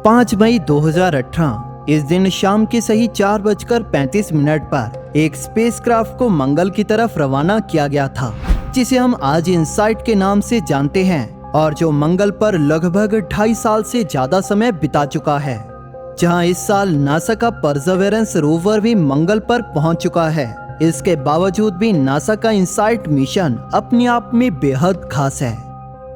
5 मई 2018 इस दिन शाम के सही 4:35 पर एक स्पेसक्राफ्ट को मंगल की तरफ रवाना किया गया था, जिसे हम आज इनसाइट के नाम से जानते हैं और जो मंगल पर लगभग 2.5 साल से ज्यादा समय बिता चुका है। जहां इस साल नासा का परसेवरेंस रोवर भी मंगल पर पहुंच चुका है। इसके बावजूद भी नासा का इनसाइट मिशन अपने आप में बेहद खास है।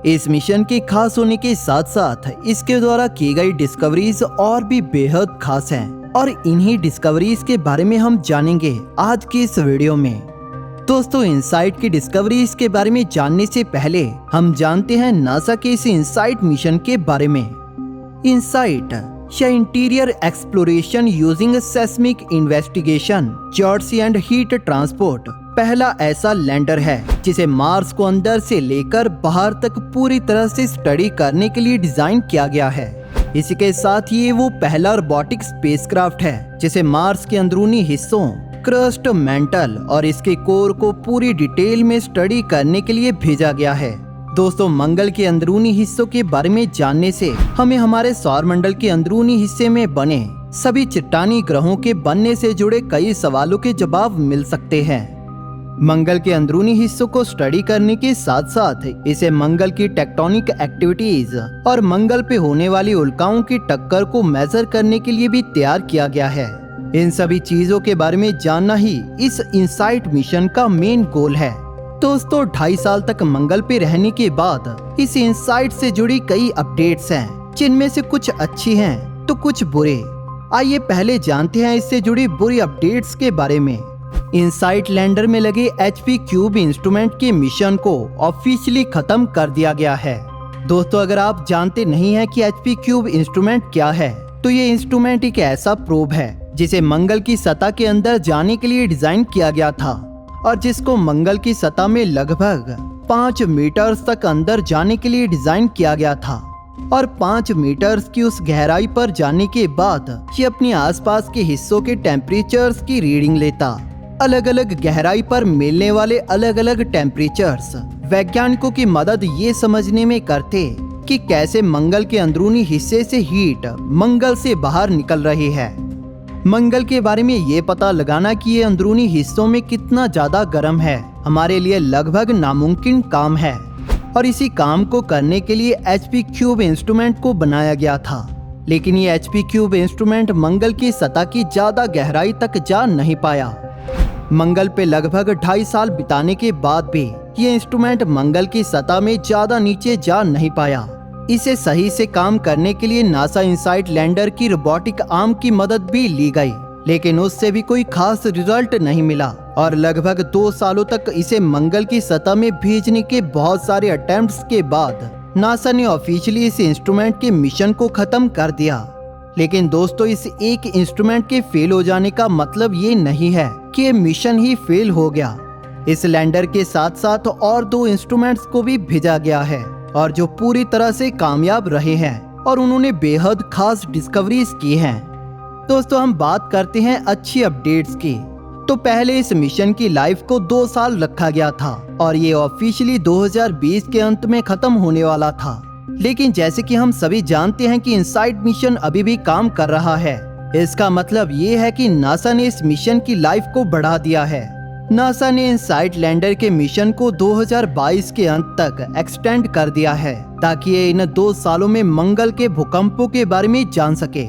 इस मिशन के खास होने के साथ साथ इसके द्वारा की गई डिस्कवरीज और भी बेहद खास हैं और इन्हीं डिस्कवरीज के बारे में हम जानेंगे आज की इस वीडियो में। दोस्तों, इनसाइट की डिस्कवरीज के बारे में जानने से पहले हम जानते हैं नासा के इस इनसाइट मिशन के बारे में। इनसाइट या interior exploration using seismic investigation, geodesy and heat transport पहला ऐसा लैंडर है जिसे मार्स को अंदर से लेकर बाहर तक पूरी तरह से स्टडी करने के लिए डिजाइन किया गया है। इसी के साथ ये वो पहला रोबोटिक स्पेसक्राफ्ट है जिसे मार्स के अंदरूनी हिस्सों, क्रस्ट, मेंटल और इसके कोर को पूरी डिटेल में स्टडी करने के लिए भेजा गया है। दोस्तों, मंगल के अंदरूनी हिस्सों के बारे में जानने से हमें हमारे सौरमंडल के अंदरूनी हिस्से में बने सभी चट्टानी ग्रहों के बनने से जुड़े कई सवालों के जवाब मिल सकते हैं। मंगल के अंदरूनी हिस्सों को स्टडी करने के साथ साथ इसे मंगल की टेक्टोनिक एक्टिविटीज और मंगल पे होने वाली उल्काओं की टक्कर को मेजर करने के लिए भी तैयार किया गया है। इन सभी चीजों के बारे में जानना ही इस इनसाइट मिशन का मेन गोल है। दोस्तों, 2.5 साल तक मंगल पे रहने के बाद इस इनसाइट से जुड़ी कई अपडेट्स हैं, जिनमें से कुछ अच्छी हैं तो कुछ बुरे। आइए पहले जानते हैं इससे जुड़ी बुरी अपडेट्स के बारे में। इनसाइट लैंडर में लगे HP क्यूब इंस्ट्रूमेंट के मिशन को ऑफिशियली खत्म कर दिया गया है। दोस्तों, अगर आप जानते नहीं हैं कि HP क्यूब इंस्ट्रूमेंट क्या है, तो ये इंस्ट्रूमेंट एक ऐसा प्रोब है जिसे मंगल की सतह के अंदर जाने के लिए डिजाइन किया गया था और जिसको मंगल की सतह में लगभग 5 मीटर तक अंदर जाने के लिए डिजाइन किया गया था और 5 मीटर की उस गहराई पर जाने के बाद ये अपने आसपास के हिस्सों के टेम्परेचर्स की रीडिंग लेता। अलग अलग गहराई पर मिलने वाले अलग अलग टेम्परेचर्स वैज्ञानिकों की मदद ये समझने में करते कि कैसे मंगल के अंदरूनी हिस्से से हीट मंगल से बाहर निकल रही है। मंगल के बारे में ये पता लगाना कि ये अंदरूनी हिस्सों में कितना ज्यादा गर्म है हमारे लिए लगभग नामुमकिन काम है और इसी काम को करने के लिए HP क्यूब इंस्ट्रूमेंट को बनाया गया था। लेकिन ये HP क्यूब इंस्ट्रूमेंट मंगल की सतह की ज्यादा गहराई तक जा नहीं पाया। मंगल पे लगभग 2.5 साल बिताने के बाद भी ये इंस्ट्रूमेंट मंगल की सतह में ज्यादा नीचे जा नहीं पाया। इसे सही से काम करने के लिए नासा इनसाइट लैंडर की रोबोटिक आर्म की मदद भी ली गई, लेकिन उससे भी कोई खास रिजल्ट नहीं मिला और लगभग 2 सालों तक इसे मंगल की सतह में भेजने के बहुत सारे अटेम्प्ट्स के बाद नासा ने ऑफिशियली इस इंस्ट्रूमेंट के मिशन को खत्म कर दिया। लेकिन दोस्तों, इस एक इंस्ट्रूमेंट के फेल हो जाने का मतलब ये नहीं है कि ये मिशन ही फेल हो गया। इस लैंडर के साथ साथ और 2 इंस्ट्रूमेंट्स को भी भेजा गया है और जो पूरी तरह से कामयाब रहे हैं और उन्होंने बेहद खास डिस्कवरीज की हैं। दोस्तों, हम बात करते हैं अच्छी अपडेट्स की। तो पहले इस मिशन की लाइफ को 2 साल रखा गया था और ये ऑफिशियली 2020 के अंत में खत्म होने वाला था। लेकिन जैसे कि हम सभी जानते हैं कि इनसाइट मिशन अभी भी काम कर रहा है। इसका मतलब ये है कि नासा ने इस मिशन की लाइफ को बढ़ा दिया है। नासा ने इनसाइट लैंडर के मिशन को 2022 के अंत तक एक्सटेंड कर दिया है ताकि ये इन 2 सालों में मंगल के भूकंपों के बारे में जान सके।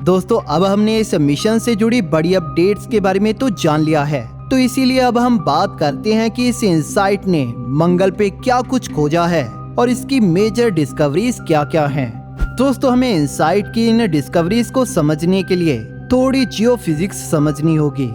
दोस्तों, अब हमने इस मिशन से जुड़ी बड़ी अपडेट्स के बारे में तो जान लिया है, तो इसीलिए अब हम बात करते हैं कि इस इनसाइट ने मंगल पे क्या कुछ खोजा है और इसकी मेजर डिस्कवरीज क्या क्या हैं। दोस्तों, हमें इनसाइट की इन डिस्कवरीज को समझने के लिए थोड़ी जियोफिजिक्स समझनी होगी।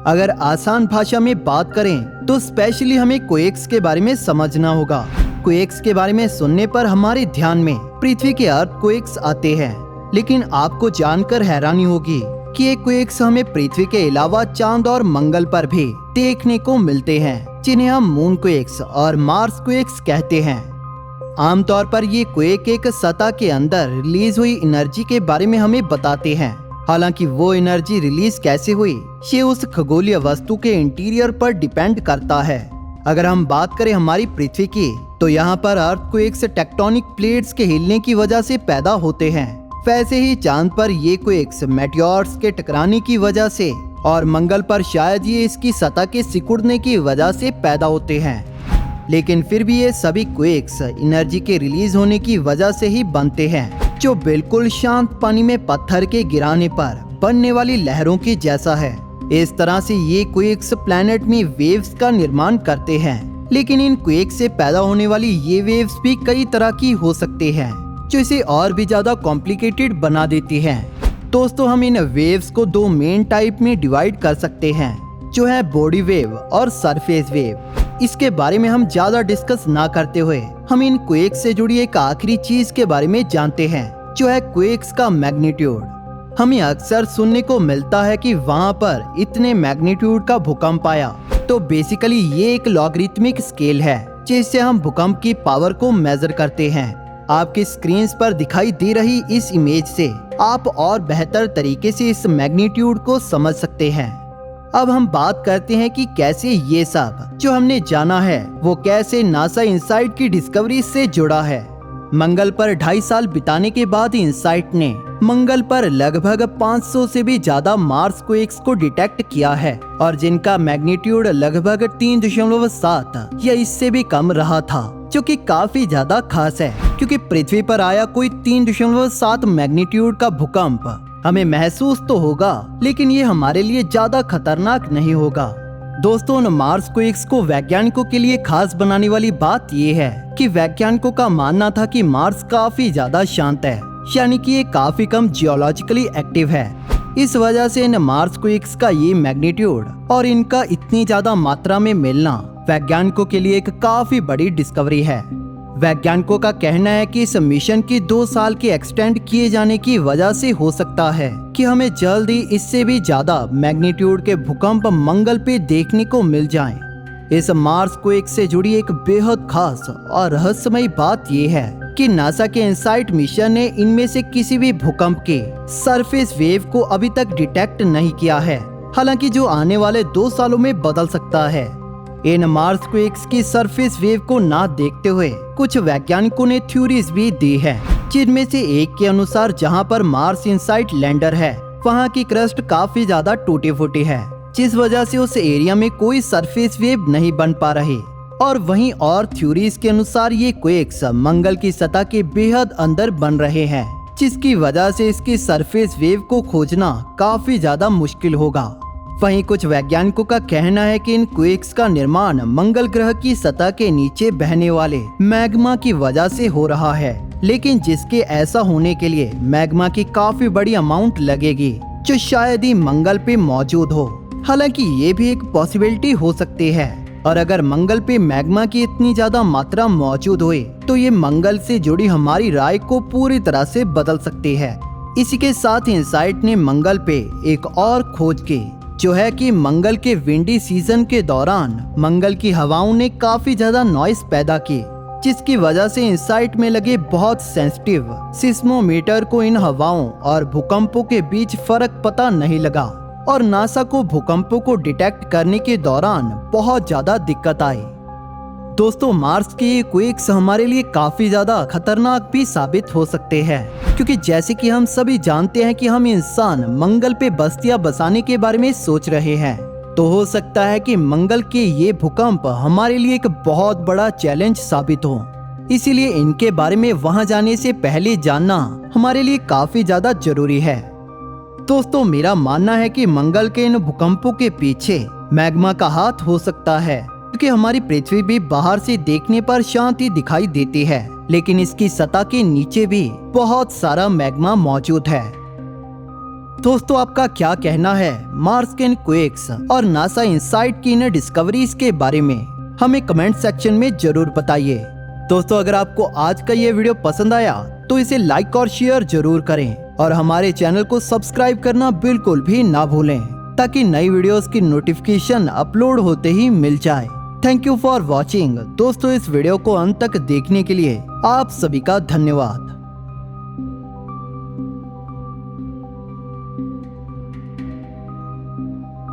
अगर आसान भाषा में बात करें तो स्पेशली हमें क्वेक्स के बारे में समझना होगा। क्वेक्स के बारे में सुनने पर हमारे ध्यान में पृथ्वी के अर्थक्वेक्स आते हैं, लेकिन आपको जानकर हैरानी होगी कि ये क्वेक्स हमें पृथ्वी के अलावा चांद और मंगल पर भी देखने को मिलते हैं, जिन्हें हम मून क्वेक्स और मार्स क्वेक्स कहते हैं। आमतौर पर ये क्वेक एक सतह के अंदर रिलीज हुई एनर्जी के बारे में हमें बताते हैं। हालांकि वो एनर्जी रिलीज कैसे हुई ये उस खगोलीय वस्तु के इंटीरियर पर डिपेंड करता है। अगर हम बात करें हमारी पृथ्वी की, तो यहाँ पर अर्थक्वेक्स टेक्टोनिक प्लेट्स के हिलने की वजह से पैदा होते हैं वैसे ही चांद पर ये क्वेक्स मेटियोर्स के टकराने की वजह से और मंगल पर शायद ये इसकी सतह के सिकुड़ने की वजह से पैदा होते हैं। लेकिन फिर भी ये सभी क्वेक्स एनर्जी के रिलीज होने की वजह से ही बनते हैं, जो बिल्कुल शांत पानी में पत्थर के गिराने पर बनने वाली लहरों के जैसा है। इस तरह से ये क्वेक्स प्लैनेट में वेव्स का निर्माण करते हैं। लेकिन इन क्वेक्स से पैदा होने वाली ये वेव्स भी कई तरह की हो सकती हैं, जो इसे और भी ज्यादा कॉम्प्लिकेटेड बना देती हैं। दोस्तों, हम इन वेव्स को दो मेन टाइप में डिवाइड कर सकते हैं, जो है बॉडी वेव और सरफेस वेव। इसके बारे में हम ज्यादा डिस्कस ना करते हुए हम इन क्वेक्स से जुड़ी एक आखिरी चीज के बारे में जानते हैं, जो है क्वेक्स का मैग्नीट्यूड। हमें अक्सर सुनने को मिलता है कि वहाँ पर इतने मैग्नीट्यूड का भूकंप आया। तो बेसिकली ये एक लॉगरिथमिक स्केल है, जिससे हम भूकंप की पावर को मेजर करते हैं। आपकी स्क्रीन पर दिखाई दे रही इस इमेज से आप और बेहतर तरीके से इस मैग्नीट्यूड को समझ सकते हैं। अब हम बात करते हैं कि कैसे ये सब जो हमने जाना है वो कैसे नासा इनसाइट की डिस्कवरी से जुड़ा है। मंगल पर 2.5 साल बिताने के बाद इनसाइट ने मंगल पर लगभग 500 से भी ज्यादा मार्स क्वेक्स को डिटेक्ट किया है, और जिनका मैग्नीट्यूड लगभग 3.7 या इससे भी कम रहा था, जो कि काफी ज्यादा खास है, क्योंकि पृथ्वी पर आया कोई 3.7 मैग्नीट्यूड का भूकंप हमें महसूस तो होगा, लेकिन ये हमारे लिए ज्यादा खतरनाक नहीं होगा। दोस्तों, उन मार्स क्वेक्स को वैज्ञानिकों के लिए खास बनाने वाली बात ये है कि वैज्ञानिकों का मानना था कि मार्स काफी ज्यादा शांत है, यानी कि ये काफी कम जियोलॉजिकली एक्टिव है। इस वजह से इन मार्स क्वेक्स का ये मैग्नीट्यूड और इनका इतनी ज्यादा मात्रा में मिलना वैज्ञानिकों के लिए एक काफी बड़ी डिस्कवरी है। वैज्ञानिकों का कहना है कि इस मिशन की 2 साल के एक्सटेंड किए जाने की वजह से हो सकता है कि हमें जल्द ही इससे भी ज्यादा मैग्नीट्यूड के भूकंप मंगल पे देखने को मिल जाएं। इस मार्स क्वेक से जुड़ी एक बेहद खास और रहस्यमयी बात यह है कि नासा के इनसाइट मिशन ने इनमें से किसी भी भूकंप के सरफेस वेव को अभी तक डिटेक्ट नहीं किया है, हालांकि जो आने वाले 2 सालों में बदल सकता है। इन मार्स क्वेक्स की सरफेस वेव को ना देखते हुए कुछ वैज्ञानिकों ने थ्योरीज भी दी है, जिनमें से एक के अनुसार जहां पर मार्स इनसाइट लैंडर है वहां की क्रस्ट काफी ज्यादा टूटी फूटी है, जिस वजह से उस एरिया में कोई सरफेस वेव नहीं बन पा रही। और वहीं और थ्योरीज के अनुसार ये क्वेक्स मंगल की सतह के बेहद अंदर बन रहे हैं, जिसकी वजह से इसकी सरफेस वेव को खोजना काफी ज्यादा मुश्किल होगा। वहीं कुछ वैज्ञानिकों का कहना है कि इन क्वेक्स का निर्माण मंगल ग्रह की सतह के नीचे बहने वाले मैग्मा की वजह से हो रहा है, लेकिन जिसके ऐसा होने के लिए मैग्मा की काफी बड़ी अमाउंट लगेगी, जो शायद ही मंगल पे मौजूद हो। हालांकि ये भी एक पॉसिबिलिटी हो सकती है, और अगर मंगल पे मैग्मा की इतनी ज्यादा मात्रा मौजूद हुई तो ये मंगल से जुड़ी हमारी राय को पूरी तरह से बदल सकती है। इसी के साथ इनसाइट ने मंगल पे एक और खोज की, जो है कि मंगल के विंडी सीजन के दौरान मंगल की हवाओं ने काफी ज्यादा नॉइस पैदा की, जिसकी वजह से इनसाइट में लगे बहुत सेंसिटिव सिस्मोमीटर को इन हवाओं और भूकंपों के बीच फर्क पता नहीं लगा, और नासा को भूकंपों को डिटेक्ट करने के दौरान बहुत ज्यादा दिक्कत आई। दोस्तों, मार्स के ये क्वेक्स हमारे लिए काफी ज्यादा खतरनाक भी साबित हो सकते हैं, क्योंकि जैसे कि हम सभी जानते हैं कि हम इंसान मंगल पे बस्तियां बसाने के बारे में सोच रहे हैं, तो हो सकता है कि मंगल के ये भूकंप हमारे लिए एक बहुत बड़ा चैलेंज साबित हो। इसीलिए इनके बारे में वहां जाने से पहले जानना हमारे लिए काफी ज्यादा जरूरी है। दोस्तों, मेरा मानना है कि मंगल के इन भूकंपों के पीछे मैग्मा का हाथ हो सकता है, क्योंकि हमारी पृथ्वी भी बाहर से देखने पर शांति दिखाई देती है, लेकिन इसकी सतह के नीचे भी बहुत सारा मैग्मा मौजूद है। दोस्तों, आपका क्या कहना है मार्स के इन क्वेक्स और नासा इनसाइट की इन डिस्कवरीज के बारे में? हमें कमेंट सेक्शन में जरूर बताइए। दोस्तों, अगर आपको आज का ये वीडियो पसंद आया तो इसे लाइक और शेयर जरूर करें, और हमारे चैनल को सब्सक्राइब करना बिल्कुल भी ना भूलें, ताकि नई वीडियोस की नोटिफिकेशन अपलोड होते ही मिल जाए। Thank you for watching. दोस्तों, इस वीडियो को अंत तक देखने के लिए आप सभी का धन्यवाद।